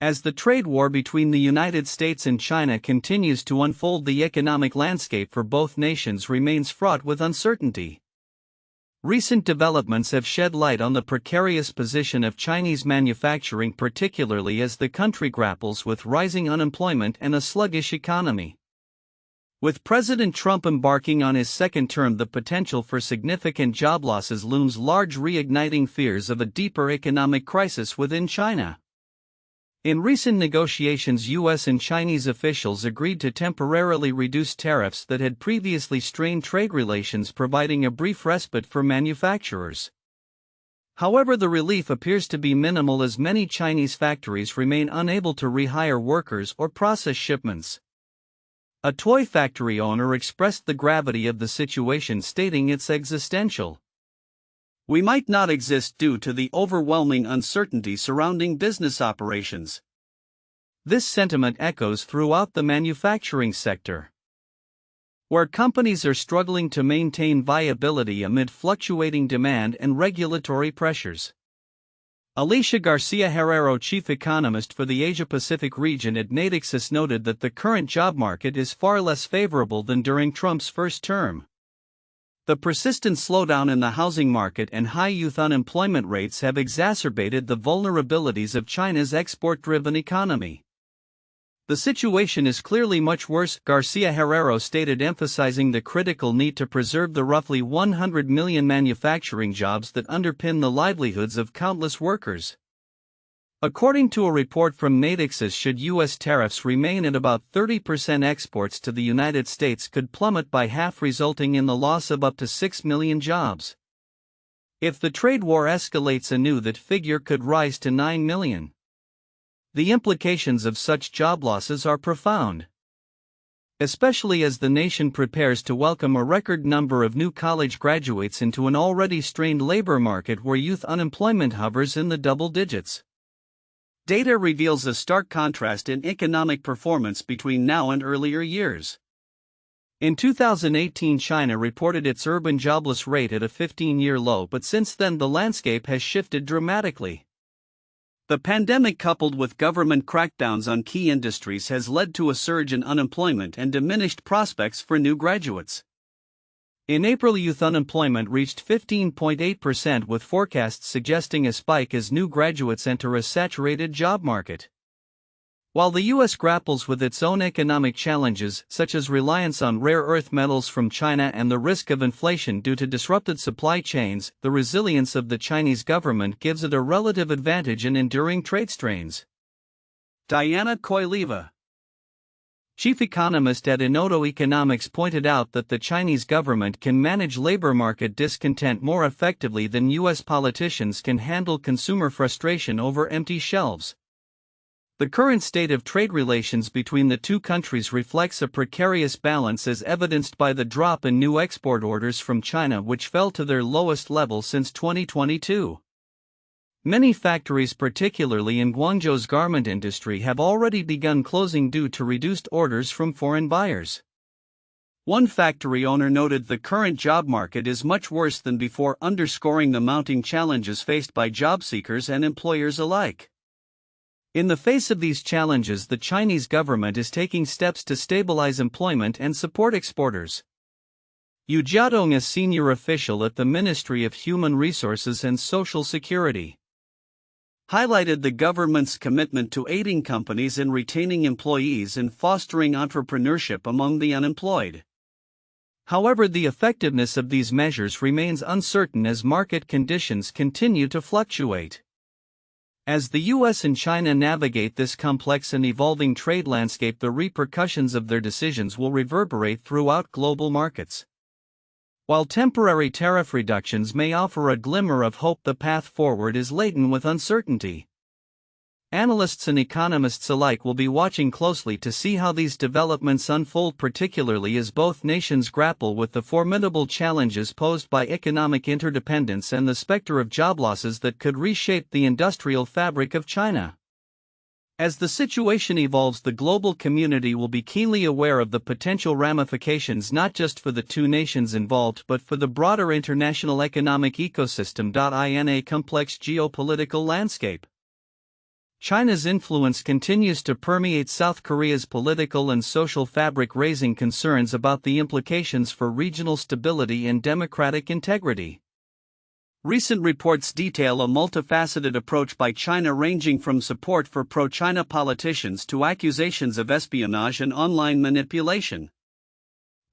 As the trade war between the United States and China continues to unfold, the economic landscape for both nations remains fraught with uncertainty. Recent developments have shed light on the precarious position of Chinese manufacturing, particularly as the country grapples with rising unemployment and a sluggish economy. With President Trump embarking on his second term, the potential for significant job losses looms large, reigniting fears of a deeper economic crisis within China. In recent negotiations, U.S. and Chinese officials agreed to temporarily reduce tariffs that had previously strained trade relations, providing a brief respite for manufacturers. However, the relief appears to be minimal as many Chinese factories remain unable to rehire workers or process shipments. A toy factory owner expressed the gravity of the situation, stating it's existential. "We might not exist due to the overwhelming uncertainty surrounding business operations." This sentiment echoes throughout the manufacturing sector, where companies are struggling to maintain viability amid fluctuating demand and regulatory pressures. Alicia Garcia Herrero, chief economist for the Asia-Pacific region at Natixis, noted that the current job market is far less favorable than during Trump's first term. The persistent slowdown in the housing market and high youth unemployment rates have exacerbated the vulnerabilities of China's export-driven economy. "The situation is clearly much worse," Garcia Herrero stated, emphasizing the critical need to preserve the roughly 100 million manufacturing jobs that underpin the livelihoods of countless workers. According to a report from Natixis, should U.S. tariffs remain at about 30%, exports to the United States could plummet by half, resulting in the loss of up to 6 million jobs. If the trade war escalates anew, that figure could rise to 9 million. The implications of such job losses are profound, especially as the nation prepares to welcome a record number of new college graduates into an already strained labor market where youth unemployment hovers in the double digits. Data reveals a stark contrast in economic performance between now and earlier years. In 2018, China reported its urban jobless rate at a 15-year low, but since then the landscape has shifted dramatically. The pandemic, coupled with government crackdowns on key industries, has led to a surge in unemployment and diminished prospects for new graduates. In April, youth unemployment reached 15.8%, with forecasts suggesting a spike as new graduates enter a saturated job market. While the U.S. grapples with its own economic challenges, such as reliance on rare earth metals from China and the risk of inflation due to disrupted supply chains, the resilience of the Chinese government gives it a relative advantage in enduring trade strains. Diana Koileva, chief economist at Inodo Economics, pointed out that the Chinese government can manage labor market discontent more effectively than U.S. politicians can handle consumer frustration over empty shelves. The current state of trade relations between the two countries reflects a precarious balance, as evidenced by the drop in new export orders from China, which fell to their lowest level since 2022. Many factories, particularly in Guangzhou's garment industry, have already begun closing due to reduced orders from foreign buyers. One factory owner noted the current job market is much worse than before, underscoring the mounting challenges faced by job seekers and employers alike. In the face of these challenges, the Chinese government is taking steps to stabilize employment and support exporters. Yu Jiadong, a senior official at the Ministry of Human Resources and Social Security, highlighted the government's commitment to aiding companies in retaining employees and fostering entrepreneurship among the unemployed. However, the effectiveness of these measures remains uncertain as market conditions continue to fluctuate. As the U.S. and China navigate this complex and evolving trade landscape, the repercussions of their decisions will reverberate throughout global markets. While temporary tariff reductions may offer a glimmer of hope, the path forward is laden with uncertainty. Analysts and economists alike will be watching closely to see how these developments unfold, particularly as both nations grapple with the formidable challenges posed by economic interdependence and the specter of job losses that could reshape the industrial fabric of China. As the situation evolves, the global community will be keenly aware of the potential ramifications, not just for the two nations involved but for the broader international economic ecosystem. In a complex geopolitical landscape, China's influence continues to permeate South Korea's political and social fabric, raising concerns about the implications for regional stability and democratic integrity. Recent reports detail a multifaceted approach by China, ranging from support for pro-China politicians to accusations of espionage and online manipulation.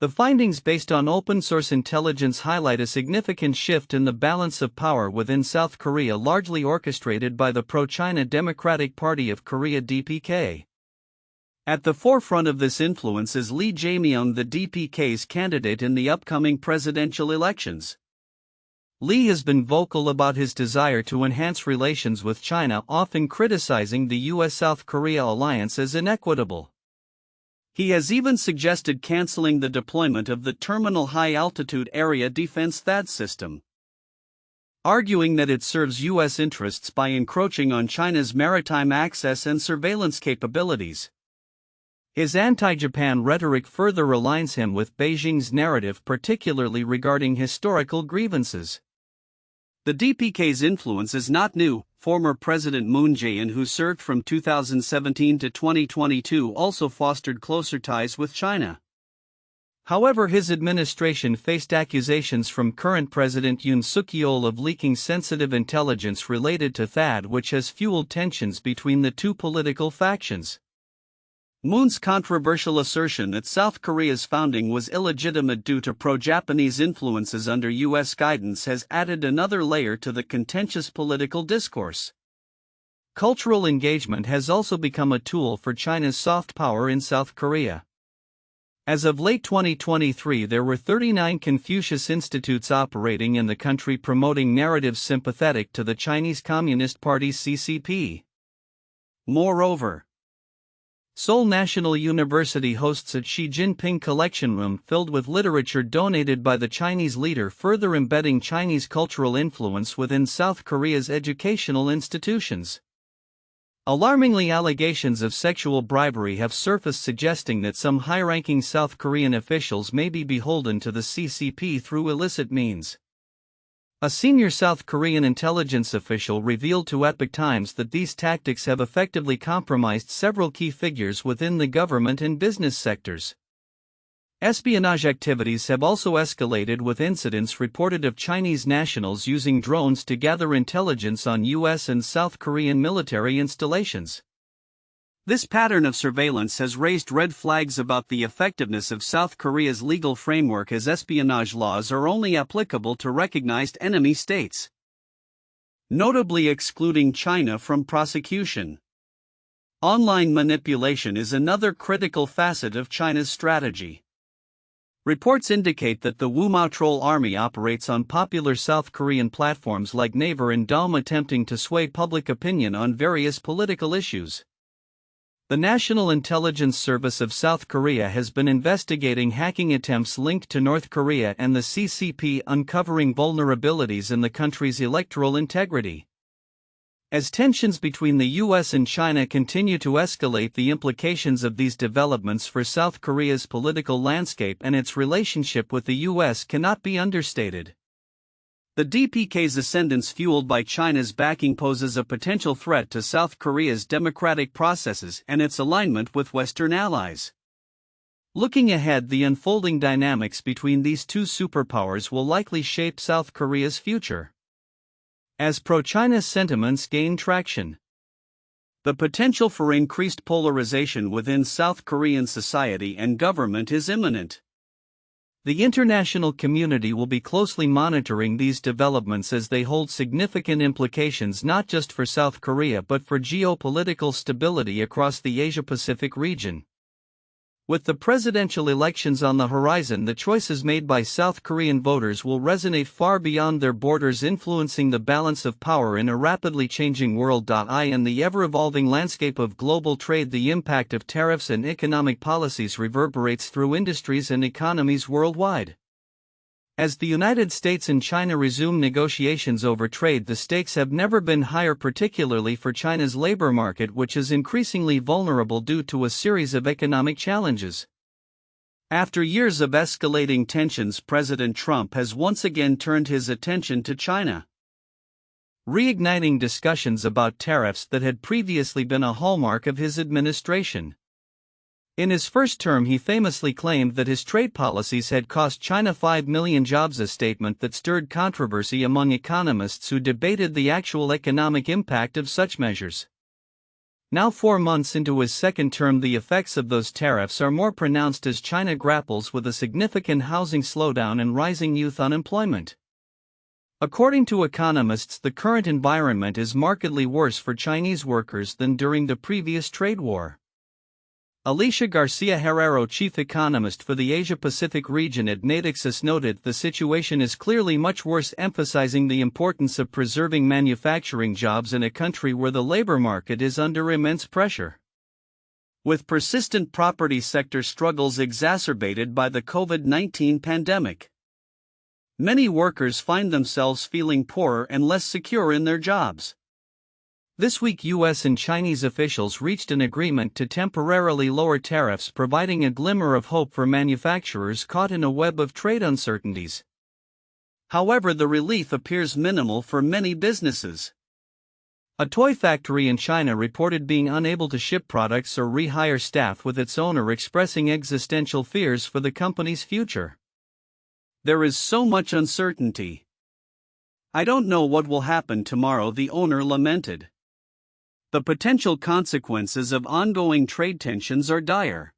The findings based on open-source intelligence highlight a significant shift in the balance of power within South Korea, largely orchestrated by the pro-China Democratic Party of Korea (DPK). At the forefront of this influence is Lee Jae-myung, the DPK's candidate in the upcoming presidential elections. Lee has been vocal about his desire to enhance relations with China, often criticizing the U.S.-South Korea alliance as inequitable. He has even suggested canceling the deployment of the Terminal High Altitude Area Defense THAAD system, arguing that it serves U.S. interests by encroaching on China's maritime access and surveillance capabilities. His anti-Japan rhetoric further aligns him with Beijing's narrative, particularly regarding historical grievances. The DPK's influence is not new. Former President Moon Jae-in, who served from 2017 to 2022, also fostered closer ties with China. However, his administration faced accusations from current President Yoon Suk-yeol of leaking sensitive intelligence related to THAAD, which has fueled tensions between the two political factions. Moon's controversial assertion that South Korea's founding was illegitimate due to pro-Japanese influences under U.S. guidance has added another layer to the contentious political discourse. Cultural engagement has also become a tool for China's soft power in South Korea. As of late 2023, there were 39 Confucius Institutes operating in the country, promoting narratives sympathetic to the Chinese Communist Party's CCP. Moreover, Seoul National University hosts a Xi Jinping collection room filled with literature donated by the Chinese leader, further embedding Chinese cultural influence within South Korea's educational institutions. Alarmingly, allegations of sexual bribery have surfaced, suggesting that some high-ranking South Korean officials may be beholden to the CCP through illicit means. A senior South Korean intelligence official revealed to Epoch Times that these tactics have effectively compromised several key figures within the government and business sectors. Espionage activities have also escalated, with incidents reported of Chinese nationals using drones to gather intelligence on U.S. and South Korean military installations. This pattern of surveillance has raised red flags about the effectiveness of South Korea's legal framework, as espionage laws are only applicable to recognized enemy states, notably excluding China from prosecution. Online manipulation is another critical facet of China's strategy. Reports indicate that the Wumao troll army operates on popular South Korean platforms like Naver and Daum, attempting to sway public opinion on various political issues. The National Intelligence Service of South Korea has been investigating hacking attempts linked to North Korea and the CCP, uncovering vulnerabilities in the country's electoral integrity. As tensions between the U.S. and China continue to escalate, the implications of these developments for South Korea's political landscape and its relationship with the U.S. cannot be understated. The DPK's ascendance, fueled by China's backing, poses a potential threat to South Korea's democratic processes and its alignment with Western allies. Looking ahead, the unfolding dynamics between these two superpowers will likely shape South Korea's future. As pro-China sentiments gain traction, the potential for increased polarization within South Korean society and government is imminent. The international community will be closely monitoring these developments, as they hold significant implications not just for South Korea but for geopolitical stability across the Asia-Pacific region. With the presidential elections on the horizon, the choices made by South Korean voters will resonate far beyond their borders, influencing the balance of power in a rapidly changing world. In the ever-evolving landscape of global trade, the impact of tariffs and economic policies reverberates through industries and economies worldwide. As the United States and China resume negotiations over trade, the stakes have never been higher, particularly for China's labor market, which is increasingly vulnerable due to a series of economic challenges. After years of escalating tensions, President Trump has once again turned his attention to China. reigniting discussions about tariffs that had previously been a hallmark of his administration. In his first term, he famously claimed that his trade policies had cost China 5 million jobs, a statement that stirred controversy among economists who debated the actual economic impact of such measures. Now, 4 months into his second term, the effects of those tariffs are more pronounced as China grapples with a significant housing slowdown and rising youth unemployment. According to economists, the current environment is markedly worse for Chinese workers than during the previous trade war. Alicia Garcia Herrero, chief economist for the Asia-Pacific region at Natixis, noted the situation is clearly much worse, emphasizing the importance of preserving manufacturing jobs in a country where the labor market is under immense pressure. With persistent property sector struggles exacerbated by the COVID-19 pandemic, many workers find themselves feeling poorer and less secure in their jobs. This week, U.S. and Chinese officials reached an agreement to temporarily lower tariffs, providing a glimmer of hope for manufacturers caught in a web of trade uncertainties. However, the relief appears minimal for many businesses. A toy factory in China reported being unable to ship products or rehire staff, with its owner expressing existential fears for the company's future. "There is so much uncertainty. I don't know what will happen tomorrow," the owner lamented. The potential consequences of ongoing trade tensions are dire.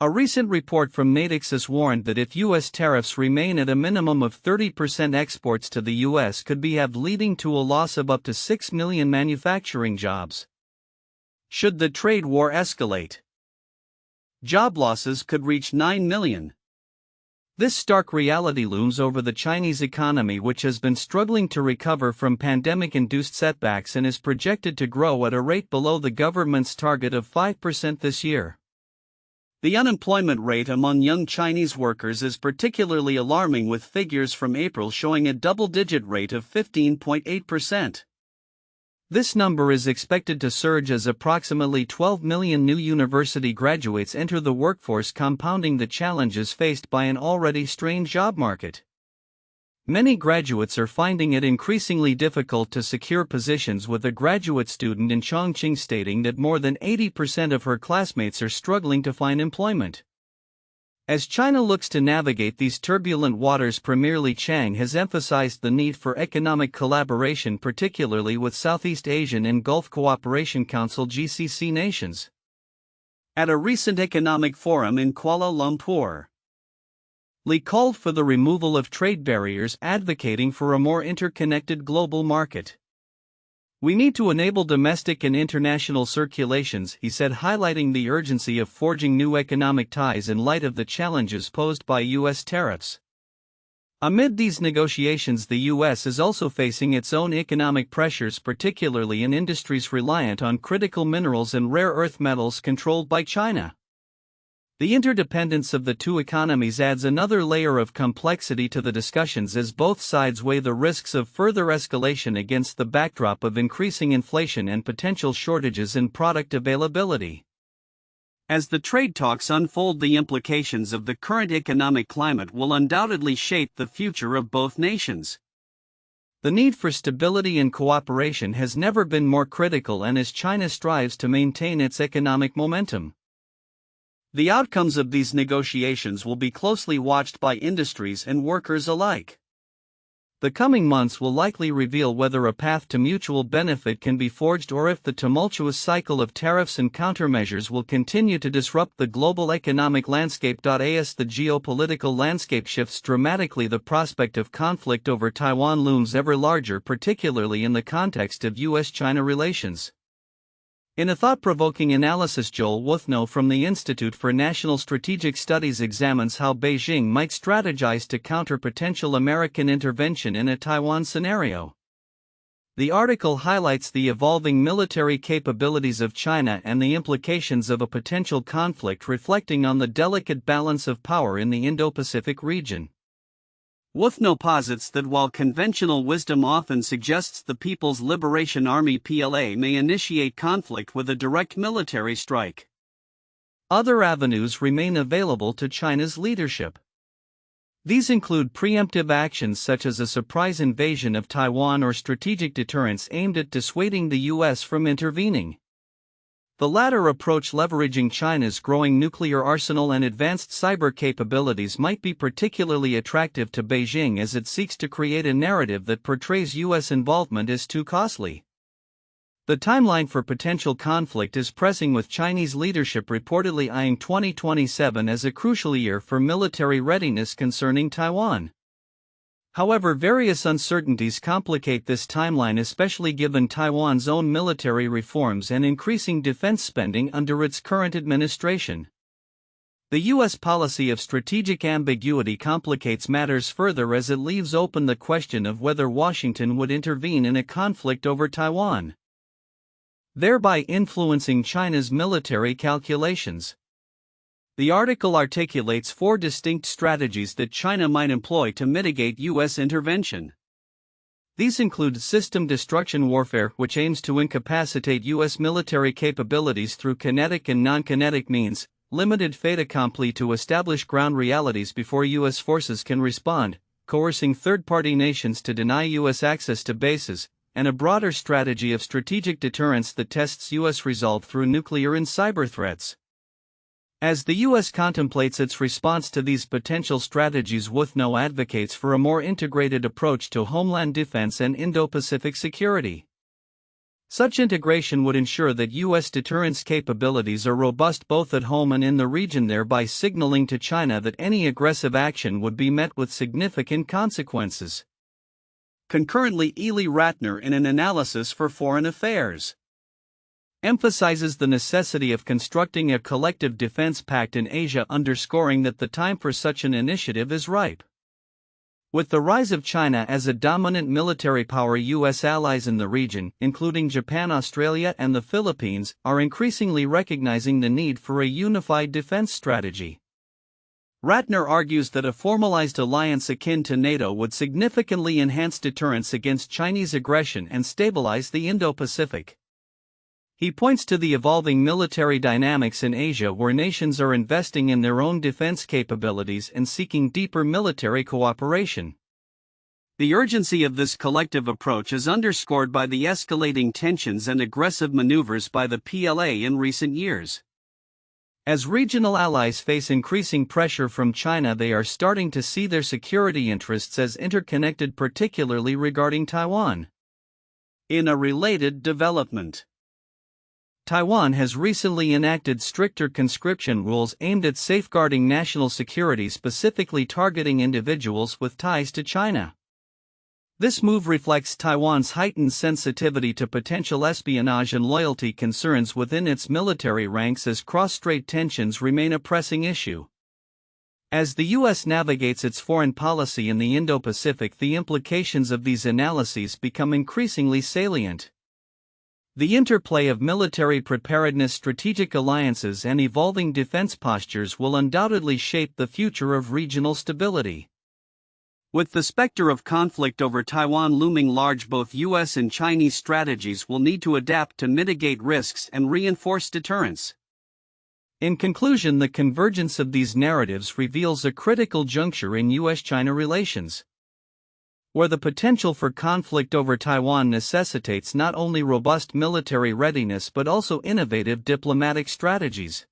A recent report from Natixis warned that if U.S. tariffs remain at a minimum of 30%, exports to the U.S. could be halved, leading to a loss of up to 6 million manufacturing jobs. Should the trade war escalate, job losses could reach 9 million. This stark reality looms over the Chinese economy, which has been struggling to recover from pandemic-induced setbacks and is projected to grow at a rate below the government's target of 5% this year. The unemployment rate among young Chinese workers is particularly alarming, with figures from April showing a double-digit rate of 15.8%. This number is expected to surge as approximately 12 million new university graduates enter the workforce, compounding the challenges faced by an already strained job market. Many graduates are finding it increasingly difficult to secure positions, with a graduate student in Chongqing stating that more than 80% of her classmates are struggling to find employment. As China looks to navigate these turbulent waters, Premier Li Qiang has emphasized the need for economic collaboration, particularly with Southeast Asian and Gulf Cooperation Council (GCC) nations. At a recent economic forum in Kuala Lumpur, Li called for the removal of trade barriers, advocating for a more interconnected global market. "We need to enable domestic and international circulations," he said, highlighting the urgency of forging new economic ties in light of the challenges posed by U.S. tariffs. Amid these negotiations, the U.S. is also facing its own economic pressures, particularly in industries reliant on critical minerals and rare earth metals controlled by China. The interdependence of the two economies adds another layer of complexity to the discussions, as both sides weigh the risks of further escalation against the backdrop of increasing inflation and potential shortages in product availability. As the trade talks unfold, the implications of the current economic climate will undoubtedly shape the future of both nations. The need for stability and cooperation has never been more critical, and as China strives to maintain its economic momentum, the outcomes of these negotiations will be closely watched by industries and workers alike. The coming months will likely reveal whether a path to mutual benefit can be forged, or if the tumultuous cycle of tariffs and countermeasures will continue to disrupt the global economic landscape. As the geopolitical landscape shifts dramatically, the prospect of conflict over Taiwan looms ever larger, particularly in the context of U.S.-China relations. In a thought-provoking analysis, Joel Wuthnow from the Institute for National Strategic Studies examines how Beijing might strategize to counter potential American intervention in a Taiwan scenario. The article highlights the evolving military capabilities of China and the implications of a potential conflict, reflecting on the delicate balance of power in the Indo-Pacific region. Wuthnow posits that while conventional wisdom often suggests the People's Liberation Army (PLA) may initiate conflict with a direct military strike, other avenues remain available to China's leadership. These include preemptive actions such as a surprise invasion of Taiwan or strategic deterrence aimed at dissuading the US from intervening. The latter approach, leveraging China's growing nuclear arsenal and advanced cyber capabilities, might be particularly attractive to Beijing as it seeks to create a narrative that portrays US involvement as too costly. The timeline for potential conflict is pressing, with Chinese leadership reportedly eyeing 2027 as a crucial year for military readiness concerning Taiwan. However, various uncertainties complicate this timeline, especially given Taiwan's own military reforms and increasing defense spending under its current administration. The U.S. policy of strategic ambiguity complicates matters further as it leaves open the question of whether Washington would intervene in a conflict over Taiwan, thereby influencing China's military calculations. The article articulates 4 distinct strategies that China might employ to mitigate U.S. intervention. These include system destruction warfare, which aims to incapacitate U.S. military capabilities through kinetic and non-kinetic means, limited fait accompli to establish ground realities before U.S. forces can respond, coercing third-party nations to deny U.S. access to bases, and a broader strategy of strategic deterrence that tests U.S. resolve through nuclear and cyber threats. As the U.S. contemplates its response to these potential strategies, Wuthnow advocates for a more integrated approach to homeland defense and Indo-Pacific security. Such integration would ensure that U.S. deterrence capabilities are robust both at home and in the region, thereby signaling to China that any aggressive action would be met with significant consequences. Concurrently, Ely Ratner, in an analysis for Foreign Affairs, emphasizes the necessity of constructing a collective defense pact in Asia, underscoring that the time for such an initiative is ripe. With the rise of China as a dominant military power, U.S. allies in the region, including Japan, Australia, and the Philippines, are increasingly recognizing the need for a unified defense strategy. Ratner argues that a formalized alliance akin to NATO would significantly enhance deterrence against Chinese aggression and stabilize the Indo-Pacific. He points to the evolving military dynamics in Asia, where nations are investing in their own defense capabilities and seeking deeper military cooperation. The urgency of this collective approach is underscored by the escalating tensions and aggressive maneuvers by the PLA in recent years. As regional allies face increasing pressure from China, they are starting to see their security interests as interconnected, particularly regarding Taiwan. In a related development, Taiwan has recently enacted stricter conscription rules aimed at safeguarding national security, specifically targeting individuals with ties to China. This move reflects Taiwan's heightened sensitivity to potential espionage and loyalty concerns within its military ranks, as cross-strait tensions remain a pressing issue. As the U.S. navigates its foreign policy in the Indo-Pacific, the implications of these analyses become increasingly salient. The interplay of military preparedness, strategic alliances, and evolving defense postures will undoubtedly shape the future of regional stability. With the specter of conflict over Taiwan looming large, both U.S. and Chinese strategies will need to adapt to mitigate risks and reinforce deterrence. In conclusion, the convergence of these narratives reveals a critical juncture in U.S.-China relations, where the potential for conflict over Taiwan necessitates not only robust military readiness but also innovative diplomatic strategies.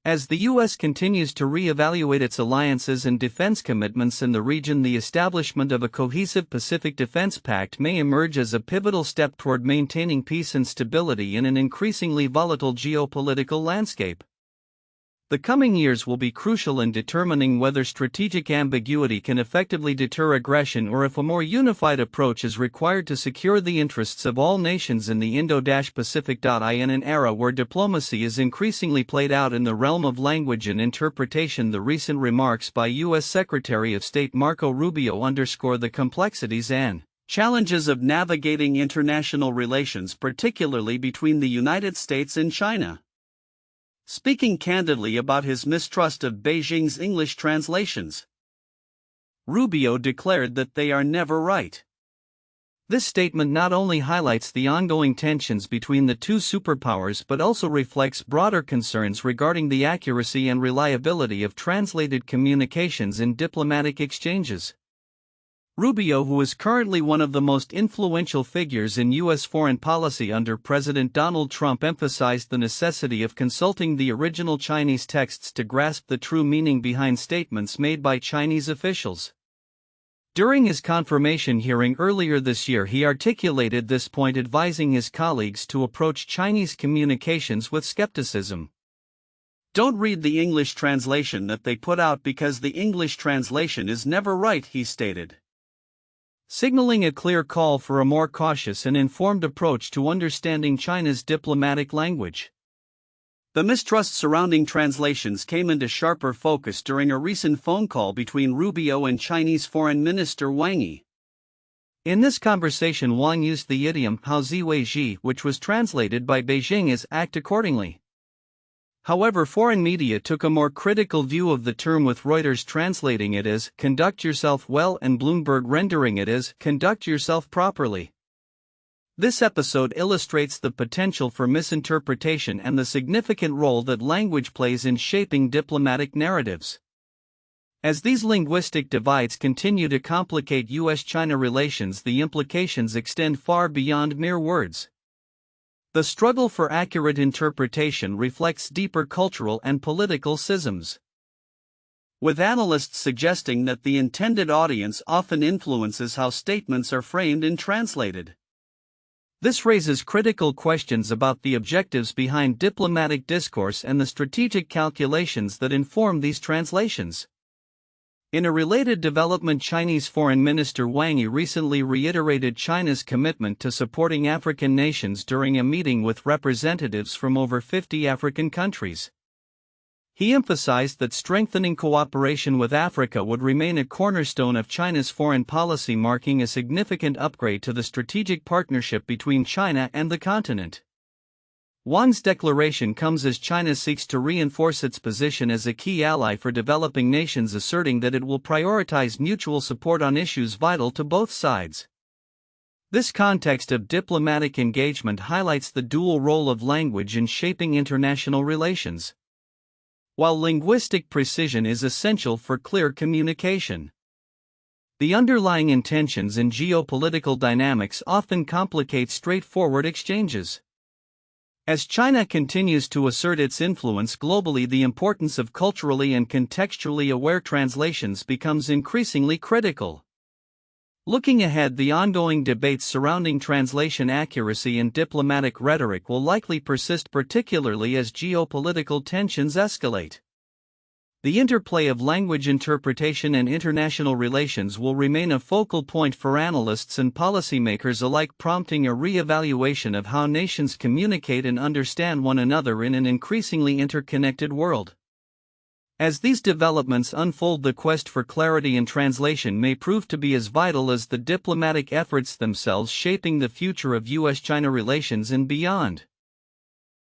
As the U.S. continues to re-evaluate its alliances and defense commitments in the region, the establishment of a cohesive Pacific Defense Pact may emerge as a pivotal step toward maintaining peace and stability in an increasingly volatile geopolitical landscape. The coming years will be crucial in determining whether strategic ambiguity can effectively deter aggression or if a more unified approach is required to secure the interests of all nations in the Indo-Pacific. In an era where diplomacy is increasingly played out in the realm of language and interpretation, the recent remarks by U.S. Secretary of State Marco Rubio underscore the complexities and challenges of navigating international relations, particularly between the United States and China. Speaking candidly about his mistrust of Beijing's English translations, Rubio declared that they are never right. This statement not only highlights the ongoing tensions between the two superpowers but also reflects broader concerns regarding the accuracy and reliability of translated communications in diplomatic exchanges. Rubio, who is currently one of the most influential figures in U.S. foreign policy under President Donald Trump, emphasized the necessity of consulting the original Chinese texts to grasp the true meaning behind statements made by Chinese officials. During his confirmation hearing earlier this year, he articulated this point, advising his colleagues to approach Chinese communications with skepticism. "Don't read the English translation that they put out because the English translation is never right," he stated, signaling a clear call for a more cautious and informed approach to understanding China's diplomatic language. The mistrust surrounding translations came into sharper focus during a recent phone call between Rubio and Chinese Foreign Minister Wang Yi. In this conversation, Wang used the idiom "hao zi wei ji," which was translated by Beijing as "act accordingly." However, foreign media took a more critical view of the term, with Reuters translating it as "conduct yourself well" and Bloomberg rendering it as "conduct yourself properly." This episode illustrates the potential for misinterpretation and the significant role that language plays in shaping diplomatic narratives. As these linguistic divides continue to complicate U.S.-China relations, the implications extend far beyond mere words. The struggle for accurate interpretation reflects deeper cultural and political schisms, with analysts suggesting that the intended audience often influences how statements are framed and translated. This raises critical questions about the objectives behind diplomatic discourse and the strategic calculations that inform these translations. In a related development, Chinese Foreign Minister Wang Yi recently reiterated China's commitment to supporting African nations during a meeting with representatives from over 50 African countries. He emphasized that strengthening cooperation with Africa would remain a cornerstone of China's foreign policy, marking a significant upgrade to the strategic partnership between China and the continent. Wang's declaration comes as China seeks to reinforce its position as a key ally for developing nations, asserting that it will prioritize mutual support on issues vital to both sides. This context of diplomatic engagement highlights the dual role of language in shaping international relations. While linguistic precision is essential for clear communication, the underlying intentions and geopolitical dynamics often complicate straightforward exchanges. As China continues to assert its influence globally, the importance of culturally and contextually aware translations becomes increasingly critical. Looking ahead, the ongoing debates surrounding translation accuracy and diplomatic rhetoric will likely persist, particularly as geopolitical tensions escalate. The interplay of language interpretation and international relations will remain a focal point for analysts and policymakers alike, prompting a re-evaluation of how nations communicate and understand one another in an increasingly interconnected world. As these developments unfold, the quest for clarity in translation may prove to be as vital as the diplomatic efforts themselves, shaping the future of U.S.-China relations and beyond.